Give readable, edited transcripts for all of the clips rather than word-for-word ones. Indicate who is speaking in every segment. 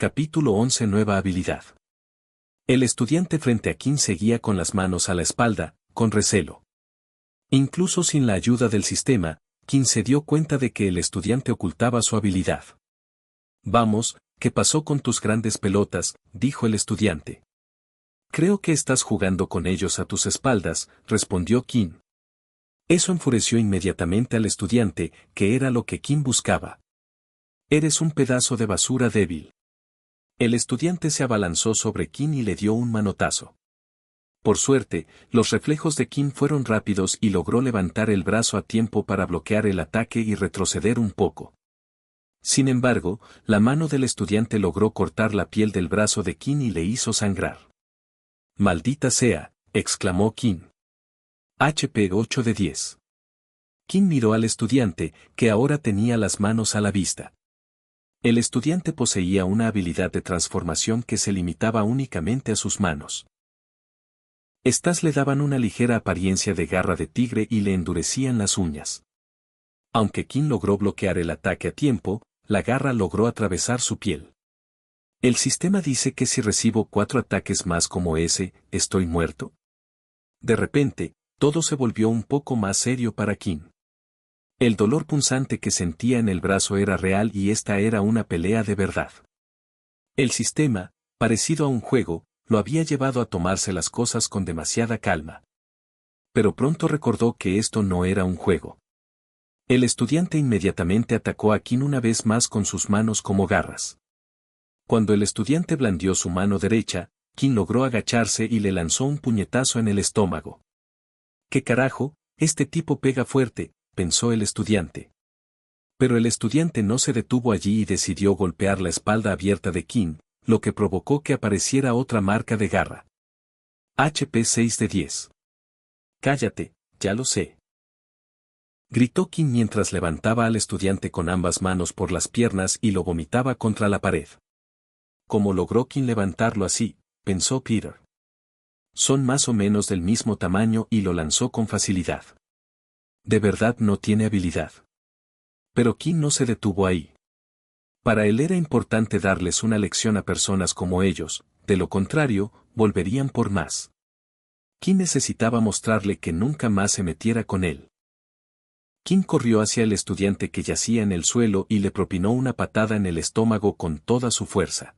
Speaker 1: Capítulo 11. Nueva habilidad. El estudiante frente a Kim seguía con las manos a la espalda, con recelo. Incluso sin la ayuda del sistema, Kim se dio cuenta de que el estudiante ocultaba su habilidad. Vamos, ¿qué pasó con tus grandes pelotas?, dijo el estudiante. Creo que estás jugando con ellos a tus espaldas, respondió Kim. Eso enfureció inmediatamente al estudiante, que era lo que Kim buscaba. Eres un pedazo de basura débil. El estudiante se abalanzó sobre Kim y le dio un manotazo. Por suerte, los reflejos de Kim fueron rápidos y logró levantar el brazo a tiempo para bloquear el ataque y retroceder un poco. Sin embargo, la mano del estudiante logró cortar la piel del brazo de Kim y le hizo sangrar. «Maldita sea», exclamó Kim. HP 8 de 10. Kim miró al estudiante, que ahora tenía las manos a la vista. El estudiante poseía una habilidad de transformación que se limitaba únicamente a sus manos. Estas le daban una ligera apariencia de garra de tigre y le endurecían las uñas. Aunque Kim logró bloquear el ataque a tiempo, la garra logró atravesar su piel. El sistema dice que si recibo 4 ataques más como ese, ¿estoy muerto? De repente, todo se volvió un poco más serio para Kim. El dolor punzante que sentía en el brazo era real y esta era una pelea de verdad. El sistema, parecido a un juego, lo había llevado a tomarse las cosas con demasiada calma. Pero pronto recordó que esto no era un juego. El estudiante inmediatamente atacó a Kim una vez más con sus manos como garras. Cuando el estudiante blandió su mano derecha, Kim logró agacharse y le lanzó un puñetazo en el estómago. ¿Qué carajo? Este tipo pega fuerte, pensó el estudiante. Pero el estudiante no se detuvo allí y decidió golpear la espalda abierta de Kim, lo que provocó que apareciera otra marca de garra. HP 6 de 10. Cállate, ya lo sé. Gritó Kim mientras levantaba al estudiante con ambas manos por las piernas y lo vomitaba contra la pared. ¿Cómo logró Kim levantarlo así?, pensó Peter. Son más o menos del mismo tamaño y lo lanzó con facilidad. De verdad no tiene habilidad. Pero Kim no se detuvo ahí. Para él era importante darles una lección a personas como ellos, de lo contrario, volverían por más. Kim necesitaba mostrarle que nunca más se metiera con él. Kim corrió hacia el estudiante que yacía en el suelo y le propinó una patada en el estómago con toda su fuerza.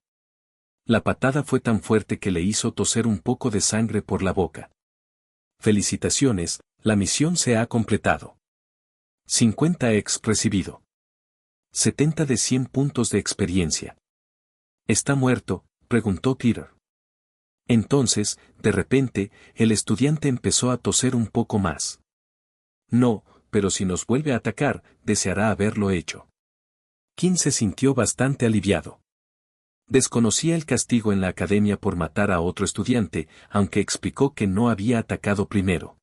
Speaker 1: La patada fue tan fuerte que le hizo toser un poco de sangre por la boca. Felicitaciones, la misión se ha completado. 50 EX recibido. 70 de 100 puntos de experiencia. ¿Está muerto?, preguntó Peter. Entonces, de repente, el estudiante empezó a toser un poco más. No, pero si nos vuelve a atacar, deseará haberlo hecho. Kim se sintió bastante aliviado. Desconocía el castigo en la academia por matar a otro estudiante, aunque explicó que no había atacado primero.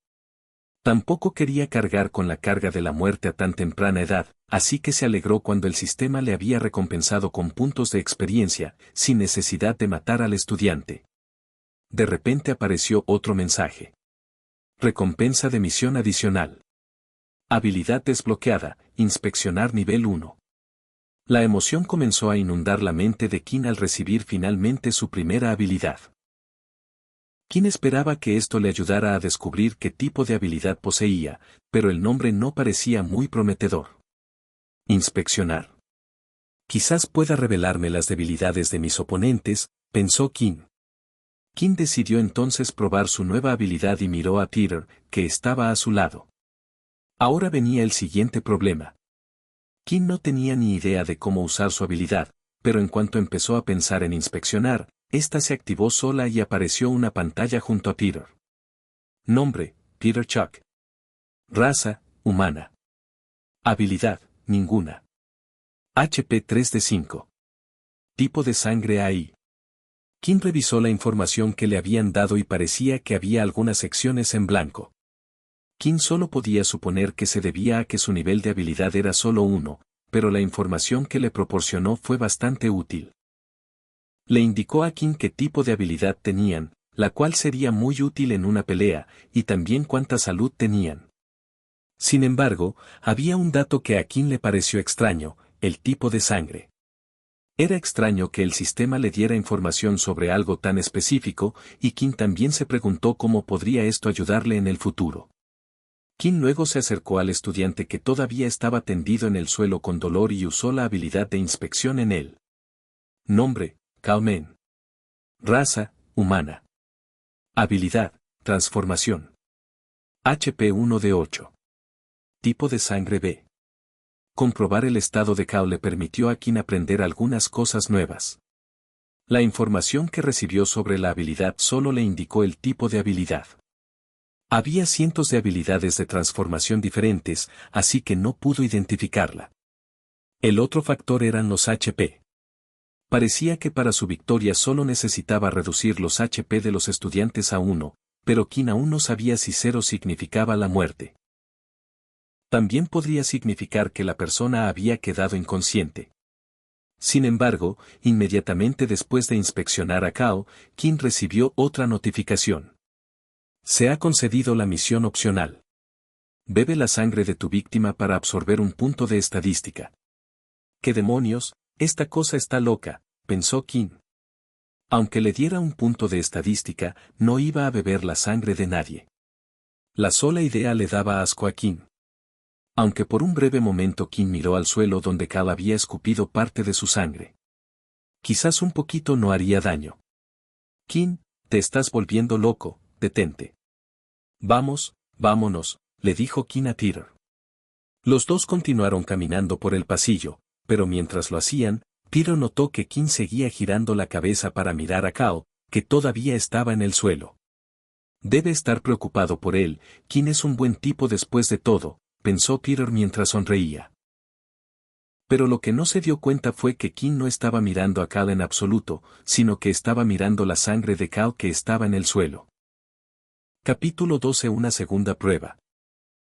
Speaker 1: Tampoco quería cargar con la carga de la muerte a tan temprana edad, así que se alegró cuando el sistema le había recompensado con puntos de experiencia, sin necesidad de matar al estudiante. De repente apareció otro mensaje. Recompensa de misión adicional. Habilidad desbloqueada, inspeccionar nivel 1. La emoción comenzó a inundar la mente de Kim al recibir finalmente su primera habilidad. Kim esperaba que esto le ayudara a descubrir qué tipo de habilidad poseía, pero el nombre no parecía muy prometedor. Inspeccionar. Quizás pueda revelarme las debilidades de mis oponentes, pensó Kim. Kim decidió entonces probar su nueva habilidad y miró a Peter, que estaba a su lado. Ahora venía el siguiente problema. Kim no tenía ni idea de cómo usar su habilidad, pero en cuanto empezó a pensar en inspeccionar, esta se activó sola y apareció una pantalla junto a Peter. Nombre, Peter Chuck. Raza, humana. Habilidad, ninguna. HP 3 de 5. Tipo de sangre AI. Kim revisó la información que le habían dado y parecía que había algunas secciones en blanco. Kim solo podía suponer que se debía a que su nivel de habilidad era solo 1, pero la información que le proporcionó fue bastante útil. Le indicó a Kim qué tipo de habilidad tenían, la cual sería muy útil en una pelea, y también cuánta salud tenían. Sin embargo, había un dato que a Kim le pareció extraño, el tipo de sangre. Era extraño que el sistema le diera información sobre algo tan específico, y Kim también se preguntó cómo podría esto ayudarle en el futuro. Kim luego se acercó al estudiante que todavía estaba tendido en el suelo con dolor y usó la habilidad de inspección en él. Nombre: Kaomen. Raza: humana. Habilidad: transformación. HP 1 de 8. Tipo de sangre B. Comprobar el estado de Kao le permitió a Kim aprender algunas cosas nuevas. La información que recibió sobre la habilidad solo le indicó el tipo de habilidad. Había cientos de habilidades de transformación diferentes, así que no pudo identificarla. El otro factor eran los HP. Parecía que para su victoria solo necesitaba reducir los HP de los estudiantes a 1, pero Kim aún no sabía si 0 significaba la muerte. También podría significar que la persona había quedado inconsciente. Sin embargo, inmediatamente después de inspeccionar a Kao, Kim recibió otra notificación. Se ha concedido la misión opcional. Bebe la sangre de tu víctima para absorber un punto de estadística. ¿Qué demonios? Esta cosa está loca, pensó Kim. Aunque le diera un punto de estadística, no iba a beber la sangre de nadie. La sola idea le daba asco a Kim. Aunque por un breve momento Kim miró al suelo donde Kao había escupido parte de su sangre. Quizás un poquito no haría daño. Kim, te estás volviendo loco, detente. Vamos, vámonos, le dijo Kim a Peter. Los dos continuaron caminando por el pasillo, pero mientras lo hacían, Peter notó que Kim seguía girando la cabeza para mirar a Kao, que todavía estaba en el suelo. Debe estar preocupado por él, Kim es un buen tipo después de todo, pensó Peter mientras sonreía. Pero lo que no se dio cuenta fue que Kim no estaba mirando a Kao en absoluto, sino que estaba mirando la sangre de Kao que estaba en el suelo. Capítulo 12. Una segunda prueba.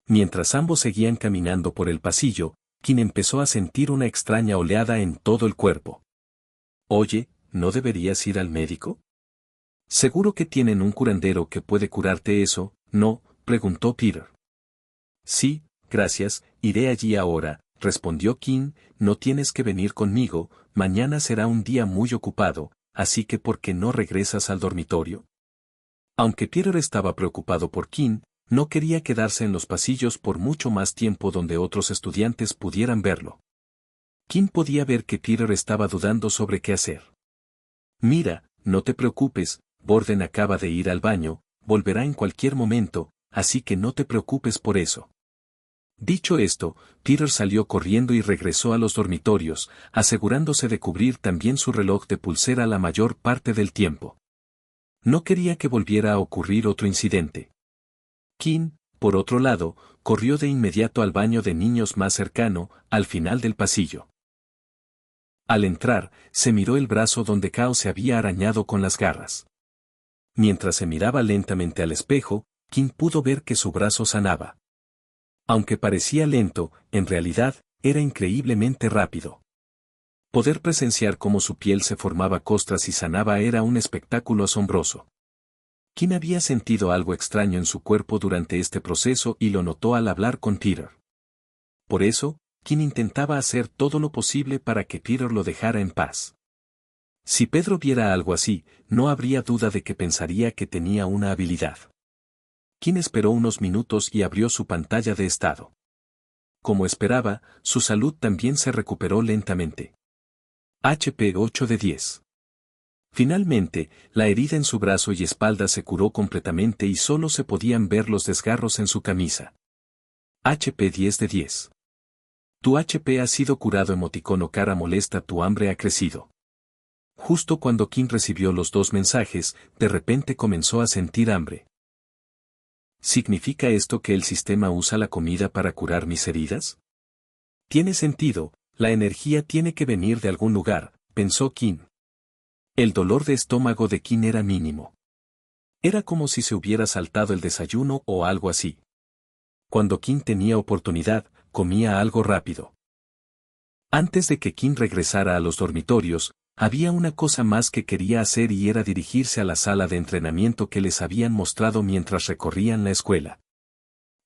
Speaker 1: Mientras ambos seguían caminando por el pasillo, Kim empezó a sentir una extraña oleada en todo el cuerpo. Oye, ¿no deberías ir al médico? Seguro que tienen un curandero que puede curarte eso, ¿no?, preguntó Peter. Sí, gracias, iré allí ahora, respondió Kim, no tienes que venir conmigo, mañana será un día muy ocupado, así que ¿por qué no regresas al dormitorio? Aunque Peter estaba preocupado por Kim, no quería quedarse en los pasillos por mucho más tiempo donde otros estudiantes pudieran verlo. Kim podía ver que Peter estaba dudando sobre qué hacer. Mira, no te preocupes, Borden acaba de ir al baño, volverá en cualquier momento, así que no te preocupes por eso. Dicho esto, Peter salió corriendo y regresó a los dormitorios, asegurándose de cubrir también su reloj de pulsera la mayor parte del tiempo. No quería que volviera a ocurrir otro incidente. Kim, por otro lado, corrió de inmediato al baño de niños más cercano, al final del pasillo. Al entrar, se miró el brazo donde Kao se había arañado con las garras. Mientras se miraba lentamente al espejo, Kim pudo ver que su brazo sanaba. Aunque parecía lento, en realidad, era increíblemente rápido. Poder presenciar cómo su piel se formaba costras y sanaba era un espectáculo asombroso. Kim había sentido algo extraño en su cuerpo durante este proceso y lo notó al hablar con Peter. Por eso, Kim intentaba hacer todo lo posible para que Peter lo dejara en paz. Si Pedro viera algo así, no habría duda de que pensaría que tenía una habilidad. Kim esperó unos minutos y abrió su pantalla de estado. Como esperaba, su salud también se recuperó lentamente. HP 8 de 10. Finalmente, la herida en su brazo y espalda se curó completamente y solo se podían ver los desgarros en su camisa. HP 10 de 10. Tu HP ha sido curado. Emoticono cara molesta. Tu hambre ha crecido. Justo cuando Kim recibió los dos mensajes, de repente comenzó a sentir hambre. ¿Significa esto que el sistema usa la comida para curar mis heridas? Tiene sentido, la energía tiene que venir de algún lugar, pensó Kim. El dolor de estómago de Kim era mínimo. Era como si se hubiera saltado el desayuno o algo así. Cuando Kim tenía oportunidad, comía algo rápido. Antes de que Kim regresara a los dormitorios, había una cosa más que quería hacer y era dirigirse a la sala de entrenamiento que les habían mostrado mientras recorrían la escuela.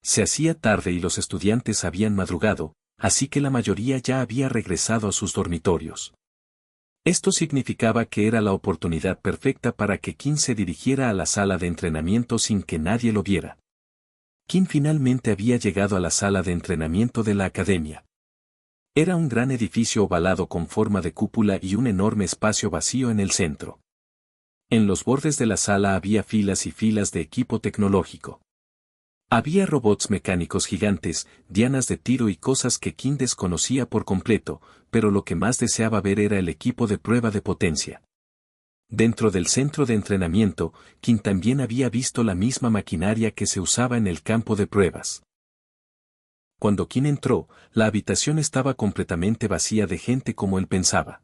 Speaker 1: Se hacía tarde y los estudiantes habían madrugado, así que la mayoría ya había regresado a sus dormitorios. Esto significaba que era la oportunidad perfecta para que Kim se dirigiera a la sala de entrenamiento sin que nadie lo viera. Kim finalmente había llegado a la sala de entrenamiento de la academia. Era un gran edificio ovalado con forma de cúpula y un enorme espacio vacío en el centro. En los bordes de la sala había filas y filas de equipo tecnológico. Había robots mecánicos gigantes, dianas de tiro y cosas que Kim desconocía por completo, pero lo que más deseaba ver era el equipo de prueba de potencia. Dentro del centro de entrenamiento, Kim también había visto la misma maquinaria que se usaba en el campo de pruebas. Cuando Kim entró, la habitación estaba completamente vacía de gente como él pensaba.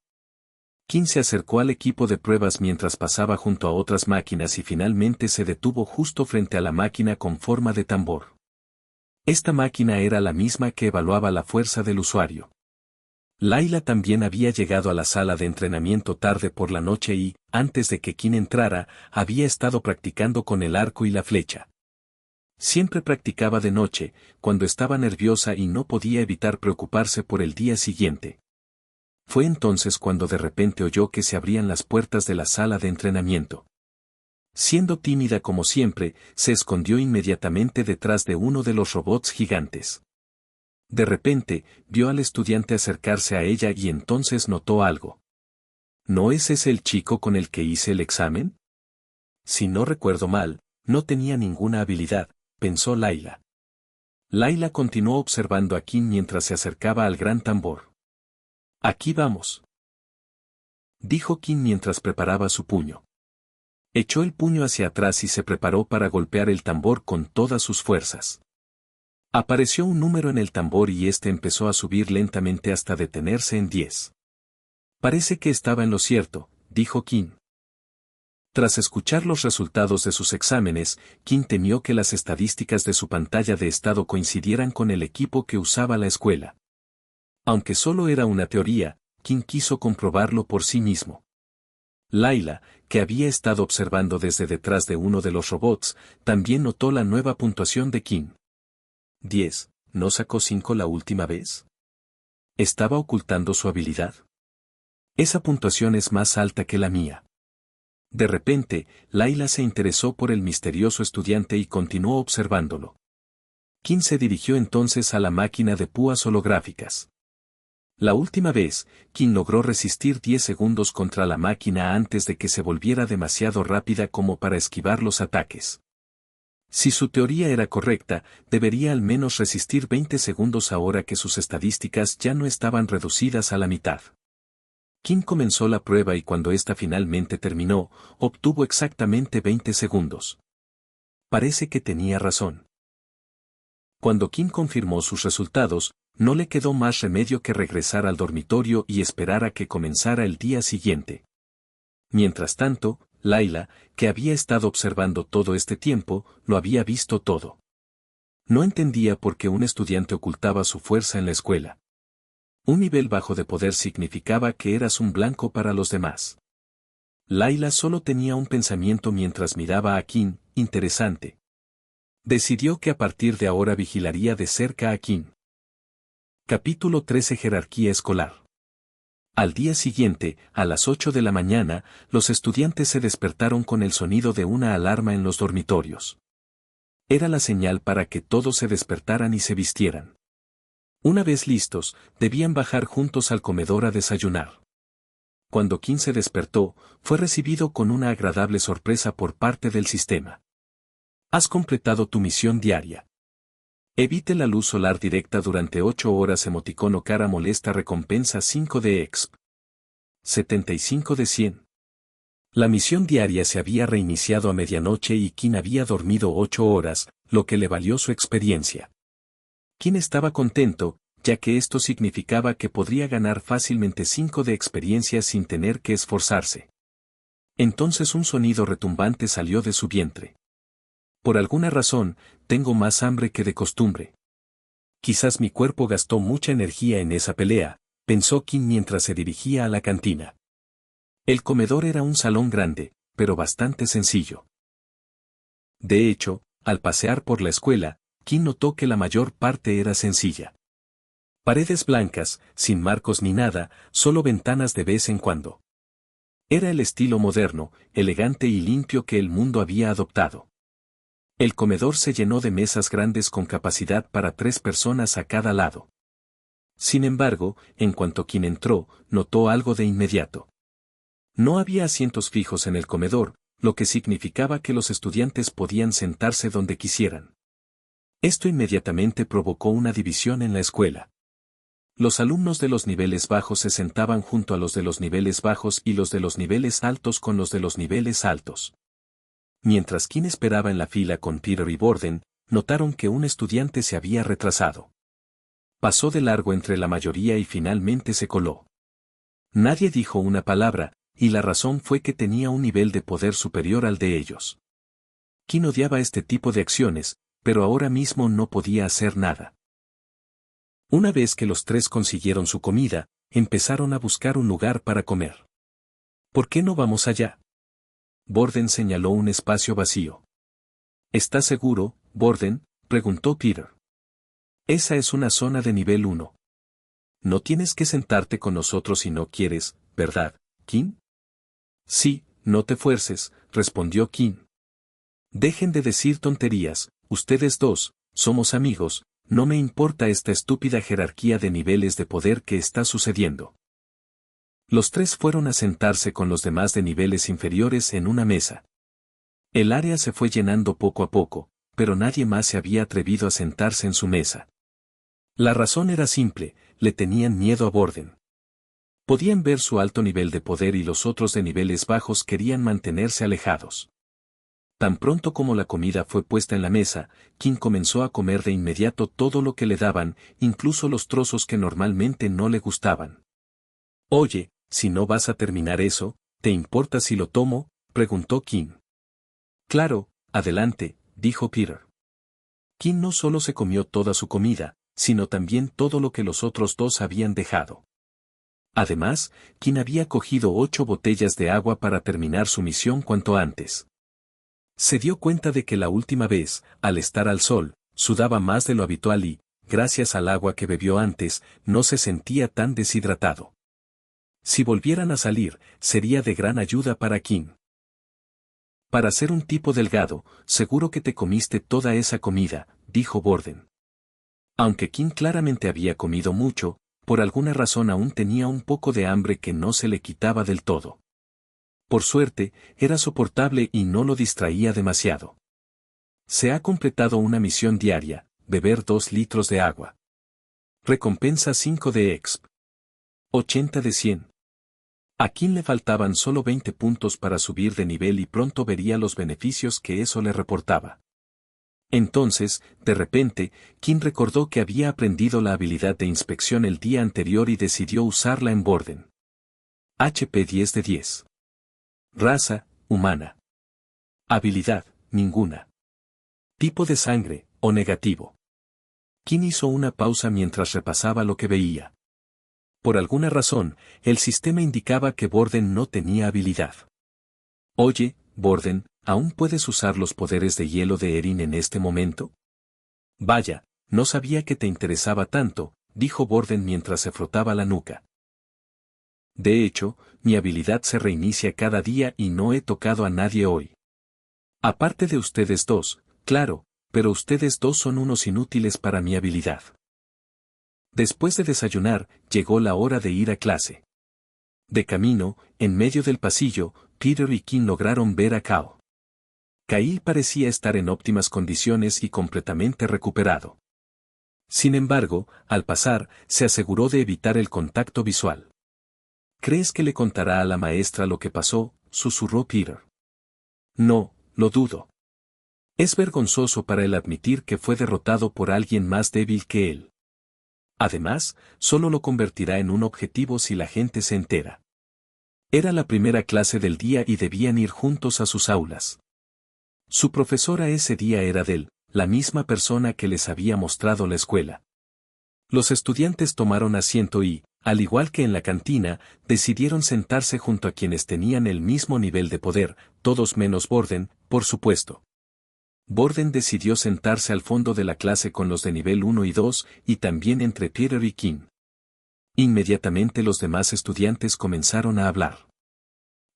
Speaker 1: Kim se acercó al equipo de pruebas mientras pasaba junto a otras máquinas y finalmente se detuvo justo frente a la máquina con forma de tambor. Esta máquina era la misma que evaluaba la fuerza del usuario. Layla también había llegado a la sala de entrenamiento tarde por la noche y, antes de que Kim entrara, había estado practicando con el arco y la flecha. Siempre practicaba de noche, cuando estaba nerviosa y no podía evitar preocuparse por el día siguiente. Fue entonces cuando de repente oyó que se abrían las puertas de la sala de entrenamiento. Siendo tímida como siempre, se escondió inmediatamente detrás de uno de los robots gigantes. De repente, vio al estudiante acercarse a ella y entonces notó algo. ¿No es ese el chico con el que hice el examen? Si no recuerdo mal, no tenía ninguna habilidad, pensó Layla. Layla continuó observando a Kim mientras se acercaba al gran tambor. Aquí vamos, dijo Kim mientras preparaba su puño. Echó el puño hacia atrás y se preparó para golpear el tambor con todas sus fuerzas. Apareció un número en el tambor y este empezó a subir lentamente hasta detenerse en 10. Parece que estaba en lo cierto, dijo Kim. Tras escuchar los resultados de sus exámenes, Kim temió que las estadísticas de su pantalla de estado coincidieran con el equipo que usaba la escuela. Aunque solo era una teoría, Kim quiso comprobarlo por sí mismo. Layla, que había estado observando desde detrás de uno de los robots, también notó la nueva puntuación de Kim. 10, ¿no sacó 5 la última vez? ¿Estaba ocultando su habilidad? Esa puntuación es más alta que la mía. De repente, Layla se interesó por el misterioso estudiante y continuó observándolo. Kim se dirigió entonces a la máquina de púas holográficas. La última vez, Kim logró resistir 10 segundos contra la máquina antes de que se volviera demasiado rápida como para esquivar los ataques. Si su teoría era correcta, debería al menos resistir 20 segundos ahora que sus estadísticas ya no estaban reducidas a la mitad. Kim comenzó la prueba y cuando ésta finalmente terminó, obtuvo exactamente 20 segundos. Parece que tenía razón. Cuando Kim confirmó sus resultados, no le quedó más remedio que regresar al dormitorio y esperar a que comenzara el día siguiente. Mientras tanto, Layla, que había estado observando todo este tiempo, lo había visto todo. No entendía por qué un estudiante ocultaba su fuerza en la escuela. Un nivel bajo de poder significaba que eras un blanco para los demás. Layla solo tenía un pensamiento mientras miraba a Kim, interesante. Decidió que a partir de ahora vigilaría de cerca a Kim. Capítulo 13 Jerarquía escolar. Al día siguiente, a las 8 de la mañana, los estudiantes se despertaron con el sonido de una alarma en los dormitorios. Era la señal para que todos se despertaran y se vistieran. Una vez listos, debían bajar juntos al comedor a desayunar. Cuando Kim se despertó, fue recibido con una agradable sorpresa por parte del sistema. Has completado tu misión diaria. Evite la luz solar directa durante 8 horas. Emoticono cara molesta. Recompensa 5 de exp. 75 de 100. La misión diaria se había reiniciado a medianoche y Kim había dormido 8 horas, lo que le valió su experiencia. Kim estaba contento, ya que esto significaba que podría ganar fácilmente 5 de experiencia sin tener que esforzarse. Entonces un sonido retumbante salió de su vientre. Por alguna razón, tengo más hambre que de costumbre. Quizás mi cuerpo gastó mucha energía en esa pelea, pensó Kim mientras se dirigía a la cantina. El comedor era un salón grande, pero bastante sencillo. De hecho, al pasear por la escuela, Kim notó que la mayor parte era sencilla. Paredes blancas, sin marcos ni nada, solo ventanas de vez en cuando. Era el estilo moderno, elegante y limpio que el mundo había adoptado. El comedor se llenó de mesas grandes con capacidad para 3 personas a cada lado. Sin embargo, en cuanto Kim entró, notó algo de inmediato. No había asientos fijos en el comedor, lo que significaba que los estudiantes podían sentarse donde quisieran. Esto inmediatamente provocó una división en la escuela. Los alumnos de los niveles bajos se sentaban junto a los de los niveles bajos y los de los niveles altos con los de los niveles altos. Mientras Kim esperaba en la fila con Peter y Borden, notaron que un estudiante se había retrasado. Pasó de largo entre la mayoría y finalmente se coló. Nadie dijo una palabra, y la razón fue que tenía un nivel de poder superior al de ellos. Kim odiaba este tipo de acciones, pero ahora mismo no podía hacer nada. Una vez que los 3 consiguieron su comida, empezaron a buscar un lugar para comer. ¿Por qué no vamos allá? Borden señaló un espacio vacío. ¿Estás seguro, Borden?, preguntó Peter. Esa es una zona de nivel 1. No tienes que sentarte con nosotros si no quieres, ¿verdad, Kim? Sí, no te fuerces, respondió Kim. Dejen de decir tonterías, ustedes 2, somos amigos, no me importa esta estúpida jerarquía de niveles de poder que está sucediendo. Los 3 fueron a sentarse con los demás de niveles inferiores en una mesa. El área se fue llenando poco a poco, pero nadie más se había atrevido a sentarse en su mesa. La razón era simple, le tenían miedo a Borden. Podían ver su alto nivel de poder y los otros de niveles bajos querían mantenerse alejados. Tan pronto como la comida fue puesta en la mesa, Kim comenzó a comer de inmediato todo lo que le daban, incluso los trozos que normalmente no le gustaban. Oye, si no vas a terminar eso, ¿te importa si lo tomo?, preguntó Kim. Claro, adelante, dijo Peter. Kim no solo se comió toda su comida, sino también todo lo que los otros 2 habían dejado. Además, Kim había cogido 8 botellas de agua para terminar su misión cuanto antes. Se dio cuenta de que la última vez, al estar al sol, sudaba más de lo habitual y, gracias al agua que bebió antes, no se sentía tan deshidratado. Si volvieran a salir, sería de gran ayuda para Kim. Para ser un tipo delgado, seguro que te comiste toda esa comida, dijo Borden. Aunque Kim claramente había comido mucho, por alguna razón aún tenía un poco de hambre que no se le quitaba del todo. Por suerte, era soportable y no lo distraía demasiado. Se ha completado una misión diaria, beber 2 litros de agua. Recompensa 5 de exp. 80 de 100. A Kim le faltaban solo 20 puntos para subir de nivel y pronto vería los beneficios que eso le reportaba. Entonces, de repente, Kim recordó que había aprendido la habilidad de inspección el día anterior y decidió usarla en Borden. HP 10 de 10. Raza, humana. Habilidad, ninguna. Tipo de sangre, O negativo. Kim hizo una pausa mientras repasaba lo que veía. Por alguna razón, el sistema indicaba que Borden no tenía habilidad. Oye, Borden, ¿aún puedes usar los poderes de hielo de Erin en este momento? Vaya, no sabía que te interesaba tanto, dijo Borden mientras se frotaba la nuca. De hecho, mi habilidad se reinicia cada día y no he tocado a nadie hoy. Aparte de ustedes 2, claro, pero ustedes 2 son unos inútiles para mi habilidad. Después de desayunar, llegó la hora de ir a clase. De camino, en medio del pasillo, Peter y Kim lograron ver a Kao. Kyle parecía estar en óptimas condiciones y completamente recuperado. Sin embargo, al pasar, se aseguró de evitar el contacto visual. ¿Crees que le contará a la maestra lo que pasó?, susurró Peter. No, lo dudo. Es vergonzoso para él admitir que fue derrotado por alguien más débil que él. Además, solo lo convertirá en un objetivo si la gente se entera. Era la primera clase del día y debían ir juntos a sus aulas. Su profesora ese día era Del, la misma persona que les había mostrado la escuela. Los estudiantes tomaron asiento y, al igual que en la cantina, decidieron sentarse junto a quienes tenían el mismo nivel de poder, todos menos Borden, por supuesto. Borden decidió sentarse al fondo de la clase con los de nivel 1 y 2, y también entre Peter y Kim. Inmediatamente los demás estudiantes comenzaron a hablar.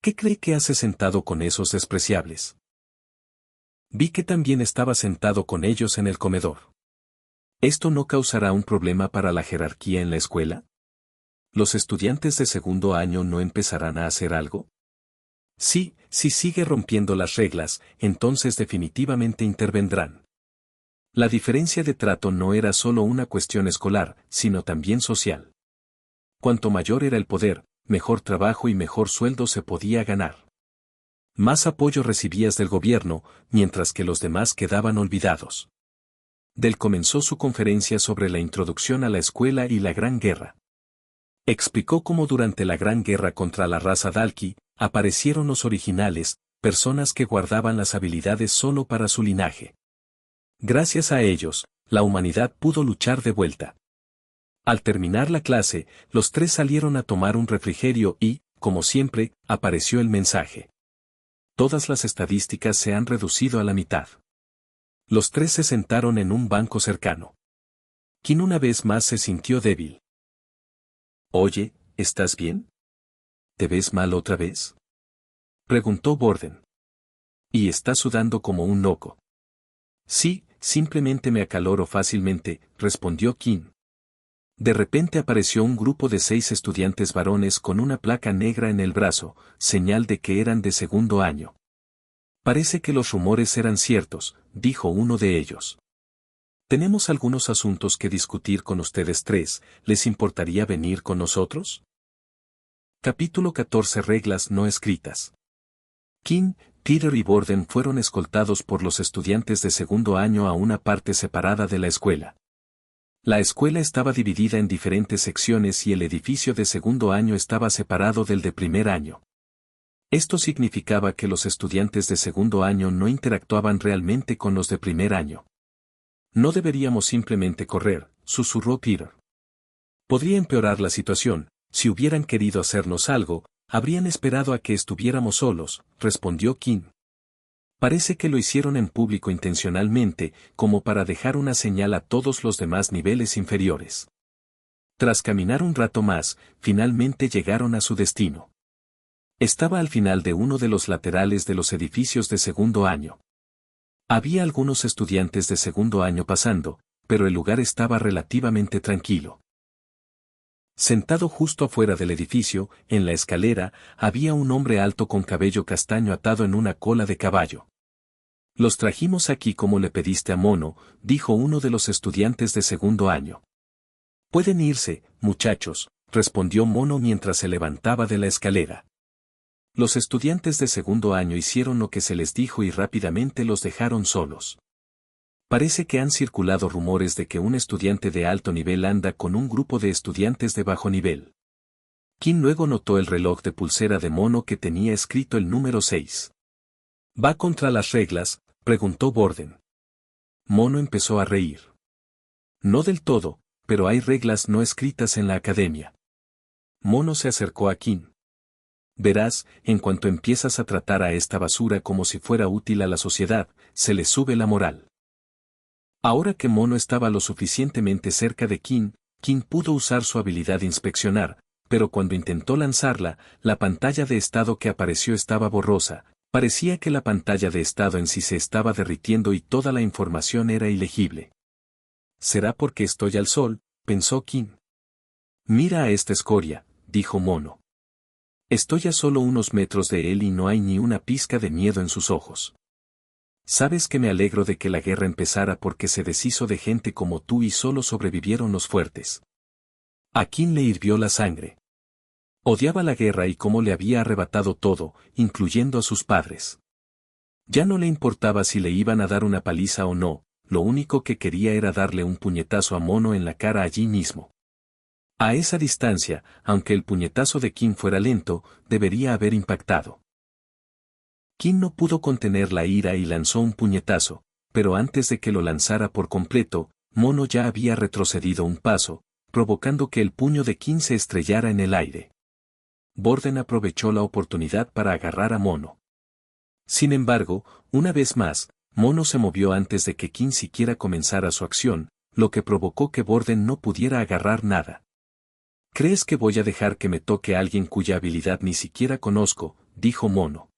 Speaker 1: ¿Qué cree que hace sentado con esos despreciables? Vi que también estaba sentado con ellos en el comedor. ¿Esto no causará un problema para la jerarquía en la escuela? ¿Los estudiantes de segundo año no empezarán a hacer algo? Sí, si sigue rompiendo las reglas, entonces definitivamente intervendrán. La diferencia de trato no era solo una cuestión escolar, sino también social. Cuanto mayor era el poder, mejor trabajo y mejor sueldo se podía ganar. Más apoyo recibías del gobierno, mientras que los demás quedaban olvidados. Del comenzó su conferencia sobre la introducción a la escuela y la Gran Guerra. Explicó cómo durante la Gran Guerra contra la raza Dalki, aparecieron los originales, personas que guardaban las habilidades solo para su linaje. Gracias a ellos, la humanidad pudo luchar de vuelta. Al terminar la clase, los tres salieron a tomar un refrigerio y, como siempre, apareció el mensaje. Todas las estadísticas se han reducido a la mitad. Los tres se sentaron en un banco cercano. Kim una vez más se sintió débil. Oye, ¿estás bien? ¿Te ves mal otra vez? Preguntó Borden. Y está sudando como un loco. Sí, simplemente me acaloro fácilmente, respondió Kim. De repente apareció un grupo de 6 estudiantes varones con una placa negra en el brazo, señal de que eran de segundo año. Parece que los rumores eran ciertos, dijo uno de ellos. Tenemos algunos asuntos que discutir con ustedes tres, ¿les importaría venir con nosotros? Capítulo 14 Reglas no escritas. Kim, Peter y Borden fueron escoltados por los estudiantes de segundo año a una parte separada de la escuela. La escuela estaba dividida en diferentes secciones y el edificio de segundo año estaba separado del de primer año. Esto significaba que los estudiantes de segundo año no interactuaban realmente con los de primer año. No deberíamos simplemente correr, susurró Peter. Podría empeorar la situación, si hubieran querido hacernos algo, habrían esperado a que estuviéramos solos, respondió Kim. Parece que lo hicieron en público intencionalmente, como para dejar una señal a todos los demás niveles inferiores. Tras caminar un rato más, finalmente llegaron a su destino. Estaba al final de uno de los laterales de los edificios de segundo año. Había algunos estudiantes de segundo año pasando, pero el lugar estaba relativamente tranquilo. Sentado justo afuera del edificio, en la escalera, había un hombre alto con cabello castaño atado en una cola de caballo. Los trajimos aquí como le pediste a Mono, dijo uno de los estudiantes de segundo año. Pueden irse, muchachos, respondió Mono mientras se levantaba de la escalera. Los estudiantes de segundo año hicieron lo que se les dijo y rápidamente los dejaron solos. Parece que han circulado rumores de que un estudiante de alto nivel anda con un grupo de estudiantes de bajo nivel. Kim luego notó el reloj de pulsera de Mono que tenía escrito el número 6. ¿Va contra las reglas?, preguntó Borden. Mono empezó a reír. No del todo, pero hay reglas no escritas en la academia. Mono se acercó a Kim. Verás, en cuanto empiezas a tratar a esta basura como si fuera útil a la sociedad, se le sube la moral. Ahora que Mono estaba lo suficientemente cerca de Kim, Kim pudo usar su habilidad de inspeccionar, pero cuando intentó lanzarla, la pantalla de estado que apareció estaba borrosa, parecía que la pantalla de estado en sí se estaba derritiendo y toda la información era ilegible. ¿Será porque estoy al sol?, pensó Kim. Mira a esta escoria, dijo Mono. Estoy a solo unos metros de él y no hay ni una pizca de miedo en sus ojos. Sabes que me alegro de que la guerra empezara porque se deshizo de gente como tú y solo sobrevivieron los fuertes. A Kim le hirvió la sangre. Odiaba la guerra y cómo le había arrebatado todo, incluyendo a sus padres. Ya no le importaba si le iban a dar una paliza o no, lo único que quería era darle un puñetazo a Mono en la cara allí mismo. A esa distancia, aunque el puñetazo de Kim fuera lento, debería haber impactado. Kim no pudo contener la ira y lanzó un puñetazo, pero antes de que lo lanzara por completo, Mono ya había retrocedido un paso, provocando que el puño de Kim se estrellara en el aire. Borden aprovechó la oportunidad para agarrar a Mono. Sin embargo, una vez más, Mono se movió antes de que Kim siquiera comenzara su acción, lo que provocó que Borden no pudiera agarrar nada. ¿Crees que voy a dejar que me toque a alguien cuya habilidad ni siquiera conozco?, dijo Mono.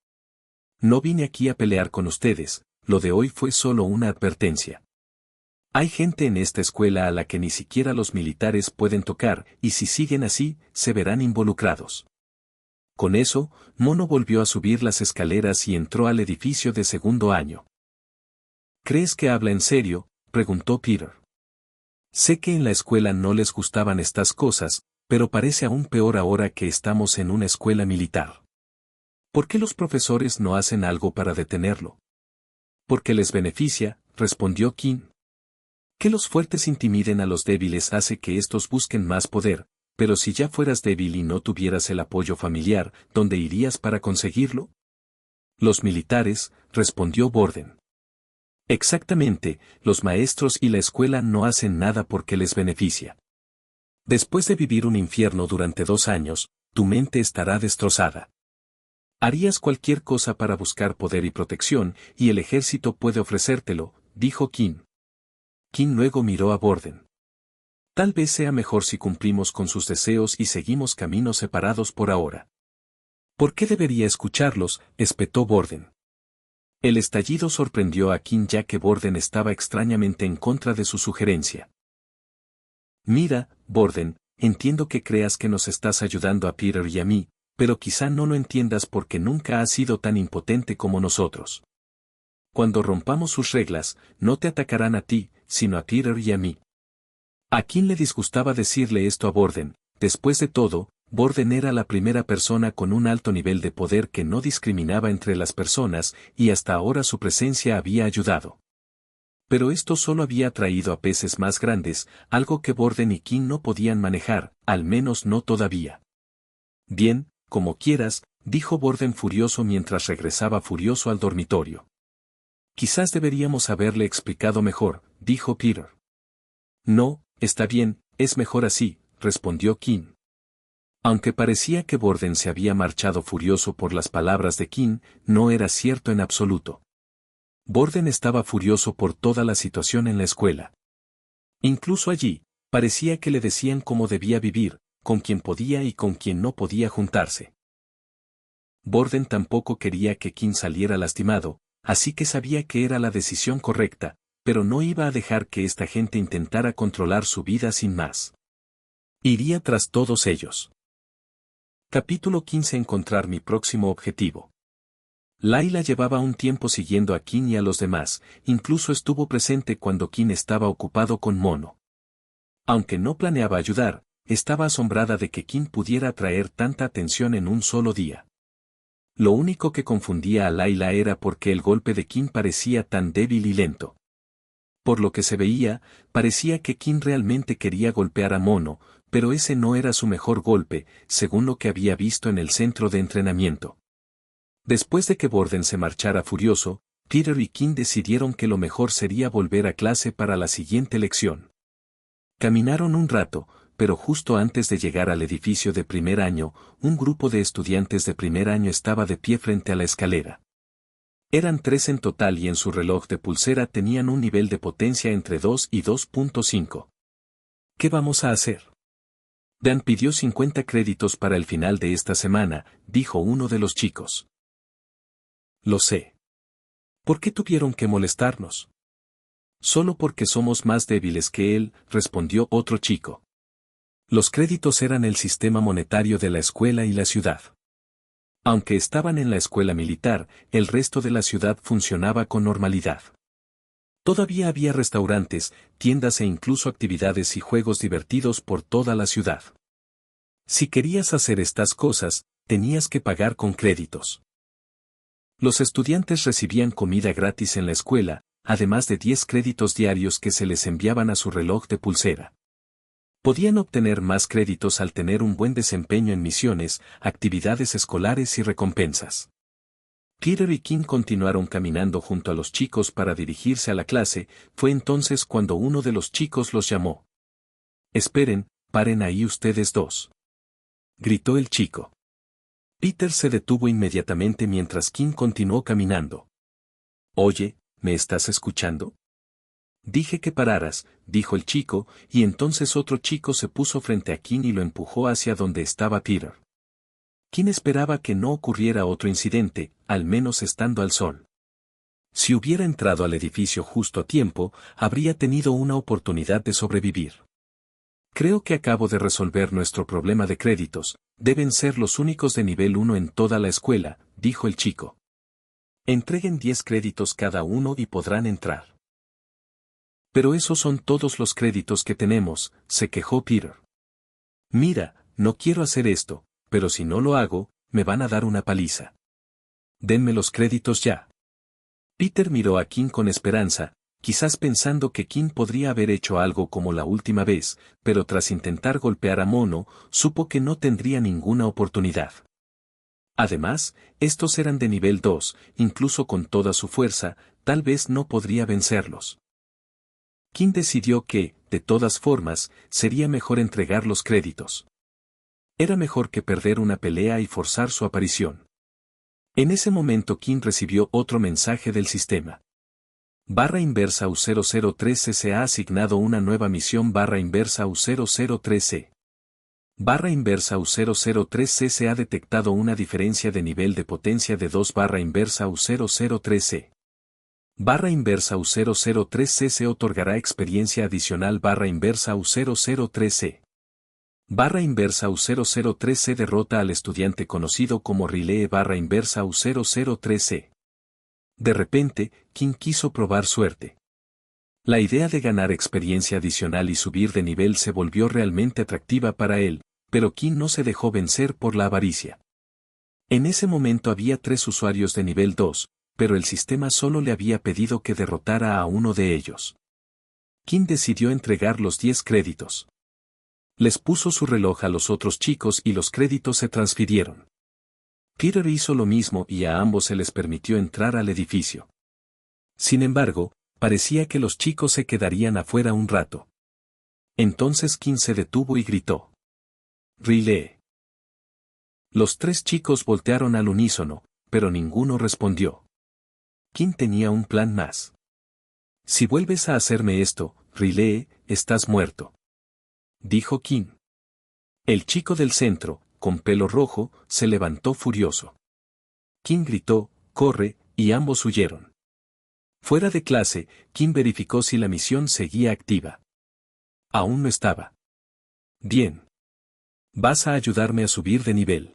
Speaker 1: No vine aquí a pelear con ustedes, lo de hoy fue solo una advertencia. Hay gente en esta escuela a la que ni siquiera los militares pueden tocar, y si siguen así, se verán involucrados. Con eso, Mono volvió a subir las escaleras y entró al edificio de segundo año. ¿Crees que habla en serio?, preguntó Peter. Sé que en la escuela no les gustaban estas cosas, pero parece aún peor ahora que estamos en una escuela militar. ¿Por qué los profesores no hacen algo para detenerlo? Porque les beneficia, respondió King. Que los fuertes intimiden a los débiles hace que estos busquen más poder, pero si ya fueras débil y no tuvieras el apoyo familiar, ¿dónde irías para conseguirlo? Los militares, respondió Borden. Exactamente, los maestros y la escuela no hacen nada porque les beneficia. Después de vivir un infierno durante 2 años, tu mente estará destrozada. Harías cualquier cosa para buscar poder y protección, y el ejército puede ofrecértelo, dijo King. King luego miró a Borden. Tal vez sea mejor si cumplimos con sus deseos y seguimos caminos separados por ahora. ¿Por qué debería escucharlos?, espetó Borden. El estallido sorprendió a King ya que Borden estaba extrañamente en contra de su sugerencia. Mira, Borden, entiendo que creas que nos estás ayudando a Peter y a mí, pero quizá no lo entiendas porque nunca has sido tan impotente como nosotros. Cuando rompamos sus reglas, no te atacarán a ti, sino a Peter y a mí. ¿A quién le disgustaba decirle esto a Borden? Después de todo, Borden era la primera persona con un alto nivel de poder que no discriminaba entre las personas, y hasta ahora su presencia había ayudado. Pero esto solo había atraído a peces más grandes, algo que Borden y King no podían manejar, al menos no todavía. Bien, como quieras, dijo Borden furioso mientras regresaba furioso al dormitorio. Quizás deberíamos haberle explicado mejor, dijo Peter. No, está bien, es mejor así, respondió King. Aunque parecía que Borden se había marchado furioso por las palabras de King, no era cierto en absoluto. Borden estaba furioso por toda la situación en la escuela. Incluso allí, parecía que le decían cómo debía vivir, con quién podía y con quién no podía juntarse. Borden tampoco quería que King saliera lastimado, así que sabía que era la decisión correcta, pero no iba a dejar que esta gente intentara controlar su vida sin más. Iría tras todos ellos. Capítulo 15. Encontrar mi próximo objetivo. Layla llevaba un tiempo siguiendo a King y a los demás, incluso estuvo presente cuando King estaba ocupado con Mono. Aunque no planeaba ayudar, estaba asombrada de que King pudiera atraer tanta atención en un solo día. Lo único que confundía a Layla era porque el golpe de King parecía tan débil y lento. Por lo que se veía, parecía que King realmente quería golpear a Mono, pero ese no era su mejor golpe, según lo que había visto en el centro de entrenamiento. Después de que Borden se marchara furioso, Peter y King decidieron que lo mejor sería volver a clase para la siguiente lección. Caminaron un rato, pero justo antes de llegar al edificio de primer año, un grupo de estudiantes de primer año estaba de pie frente a la escalera. Eran 3 en total y en su reloj de pulsera tenían un nivel de potencia entre 2 y 2.5. ¿Qué vamos a hacer? Dan pidió 50 créditos para el final de esta semana, dijo uno de los chicos. Lo sé. ¿Por qué tuvieron que molestarnos? Solo porque somos más débiles que él, respondió otro chico. Los créditos eran el sistema monetario de la escuela y la ciudad. Aunque estaban en la escuela militar, el resto de la ciudad funcionaba con normalidad. Todavía había restaurantes, tiendas e incluso actividades y juegos divertidos por toda la ciudad. Si querías hacer estas cosas, tenías que pagar con créditos. Los estudiantes recibían comida gratis en la escuela, además de 10 créditos diarios que se les enviaban a su reloj de pulsera. Podían obtener más créditos al tener un buen desempeño en misiones, actividades escolares y recompensas. Peter y King continuaron caminando junto a los chicos para dirigirse a la clase, fue entonces cuando uno de los chicos los llamó. «Esperen, paren ahí ustedes dos», gritó el chico. Peter se detuvo inmediatamente mientras King continuó caminando. «Oye, ¿me estás escuchando?» «Dije que pararas», dijo el chico, y entonces otro chico se puso frente a King y lo empujó hacia donde estaba Peter. Kim esperaba que no ocurriera otro incidente, al menos estando al sol. Si hubiera entrado al edificio justo a tiempo, habría tenido una oportunidad de sobrevivir. Creo que acabo de resolver nuestro problema de créditos, deben ser los únicos de nivel 1 en toda la escuela, dijo el chico. Entreguen 10 créditos cada uno y podrán entrar. Pero esos son todos los créditos que tenemos, se quejó Peter. Mira, no quiero hacer esto, pero si no lo hago, me van a dar una paliza. Denme los créditos ya. Peter miró a Kim con esperanza, quizás pensando que Kim podría haber hecho algo como la última vez, pero tras intentar golpear a Mono, supo que no tendría ninguna oportunidad. Además, estos eran de nivel 2, incluso con toda su fuerza, tal vez no podría vencerlos. Kim decidió que, de todas formas, sería mejor entregar los créditos. Era mejor que perder una pelea y forzar su aparición. En ese momento Kim recibió otro mensaje del sistema. Barra inversa U003C se ha asignado una nueva misión barra inversa U003C. Barra inversa U003C se ha detectado una diferencia de nivel de potencia de 2 barra inversa U003C. Barra inversa U003C se otorgará experiencia adicional barra inversa U003C. Barra inversa U003C derrota al estudiante conocido como Riley barra inversa U003C. De repente, Kim quiso probar suerte. La idea de ganar experiencia adicional y subir de nivel se volvió realmente atractiva para él, pero Kim no se dejó vencer por la avaricia. En ese momento había 3 usuarios de nivel 2, pero el sistema solo le había pedido que derrotara a uno de ellos. Kim decidió entregar los 10 créditos. Les puso su reloj a los otros chicos y los créditos se transfirieron. Peter hizo lo mismo y a ambos se les permitió entrar al edificio. Sin embargo, parecía que los chicos se quedarían afuera un rato. Entonces Kim se detuvo y gritó: «Riley». Los 3 chicos voltearon al unísono, pero ninguno respondió. Kim tenía un plan más. «Si vuelves a hacerme esto, Riley, estás muerto», dijo Kim. El chico del centro, con pelo rojo, se levantó furioso. Kim gritó: «¡Corre!», y ambos huyeron. Fuera de clase, Kim verificó si la misión seguía activa. Aún no estaba. Bien. Vas a ayudarme a subir de nivel.